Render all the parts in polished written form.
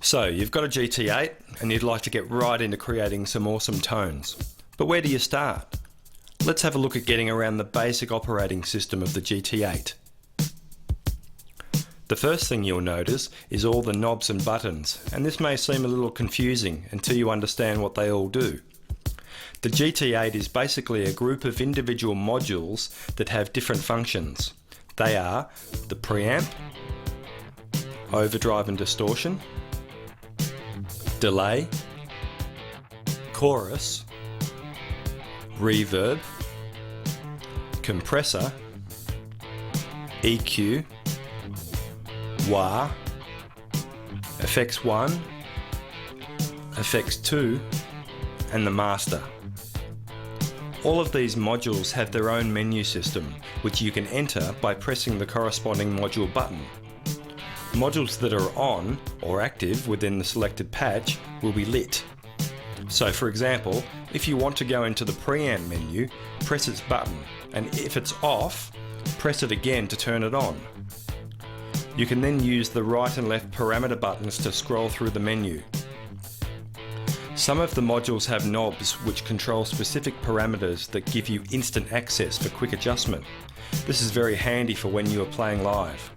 So you've got a GT8 and you'd like to get right into creating some awesome tones. But where do you start? Let's have a look at getting around the basic operating system of the GT8. The first thing you'll notice is all the knobs and buttons, and this may seem a little confusing until you understand what they all do. The GT8 is basically a group of individual modules that have different functions. They are the preamp, overdrive and distortion, delay, chorus, reverb, compressor, EQ, wah, effects 1, effects 2, and the master. All of these modules have their own menu system, which you can enter by pressing the corresponding module button. Modules that are on or active within the selected patch will be lit. So for example, if you want to go into the preamp menu, press its button, and if it's off, press it again to turn it on. You can then use the right and left parameter buttons to scroll through the menu. Some of the modules have knobs which control specific parameters that give you instant access for quick adjustment. This is very handy for when you are playing live.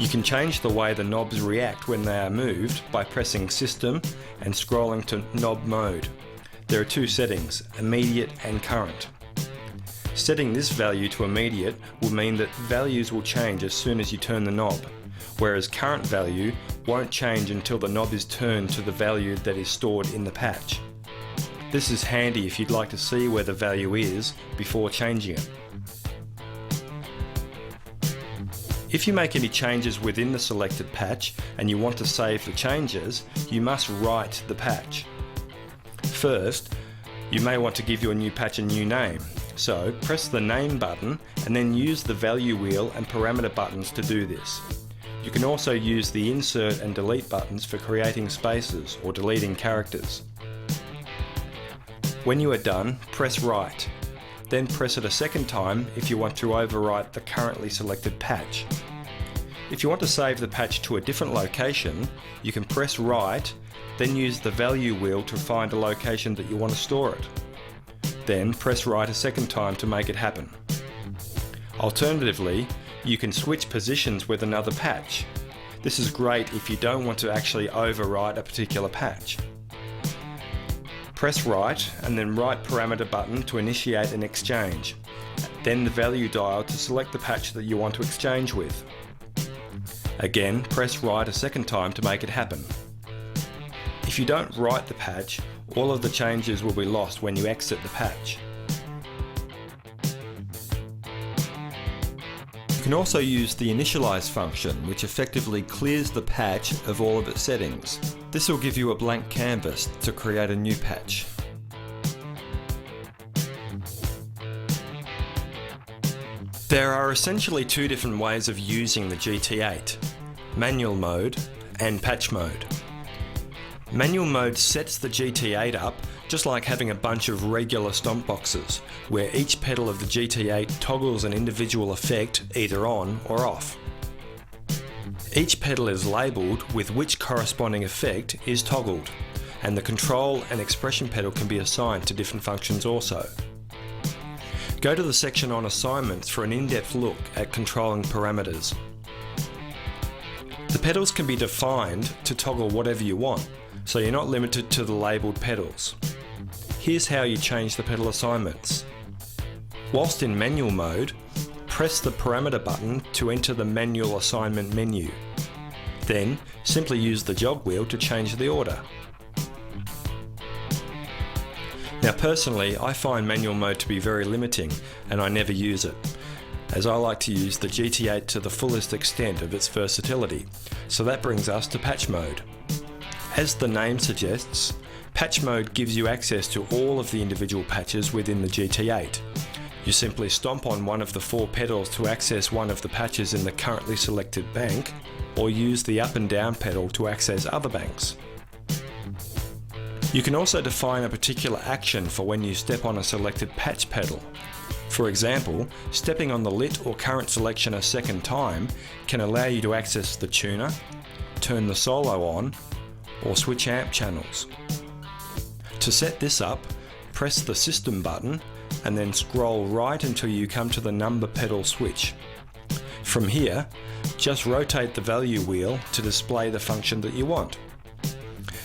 You can change the way the knobs react when they are moved by pressing System and scrolling to Knob Mode. There are two settings, immediate and current. Setting this value to immediate will mean that values will change as soon as you turn the knob, whereas current value won't change until the knob is turned to the value that is stored in the patch. This is handy if you'd like to see where the value is before changing it. If you make any changes within the selected patch and you want to save the changes, you must write the patch. First, you may want to give your new patch a new name, so press the name button and then use the value wheel and parameter buttons to do this. You can also use the insert and delete buttons for creating spaces or deleting characters. When you are done, press write. Then press it a second time if you want to overwrite the currently selected patch. If you want to save the patch to a different location, you can press write, then use the value wheel to find a location that you want to store it. Then press write a second time to make it happen. Alternatively, you can switch positions with another patch. This is great if you don't want to actually overwrite a particular patch. Press write and then write parameter button to initiate an exchange, then the value dial to select the patch that you want to exchange with. Again, press write a second time to make it happen. If you don't write the patch, all of the changes will be lost when you exit the patch. You can also use the initialize function, which effectively clears the patch of all of its settings. This will give you a blank canvas to create a new patch. There are essentially two different ways of using the GT8, manual mode and patch mode. Manual mode sets the GT8 up just like having a bunch of regular stomp boxes, where each pedal of the GT8 toggles an individual effect either on or off. Each pedal is labelled with which corresponding effect is toggled, and the control and expression pedal can be assigned to different functions also. Go to the section on assignments for an in-depth look at controlling parameters. The pedals can be defined to toggle whatever you want, so you're not limited to the labelled pedals. Here's how you change the pedal assignments. Whilst in manual mode, press the parameter button to enter the manual assignment menu. Then, simply use the jog wheel to change the order. Now personally, I find manual mode to be very limiting and I never use it, as I like to use the GT8 to the fullest extent of its versatility. So that brings us to patch mode. As the name suggests, patch mode gives you access to all of the individual patches within the GT8. You simply stomp on one of the four pedals to access one of the patches in the currently selected bank, or use the up and down pedal to access other banks. You can also define a particular action for when you step on a selected patch pedal. For example, stepping on the lit or current selection a second time can allow you to access the tuner, turn the solo on or switch amp channels. To set this up, press the System button and then scroll right until you come to the number pedal switch. From here, just rotate the value wheel to display the function that you want.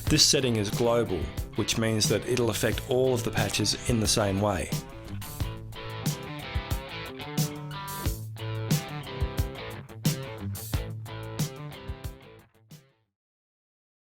This setting is global, which means that it'll affect all of the patches in the same way.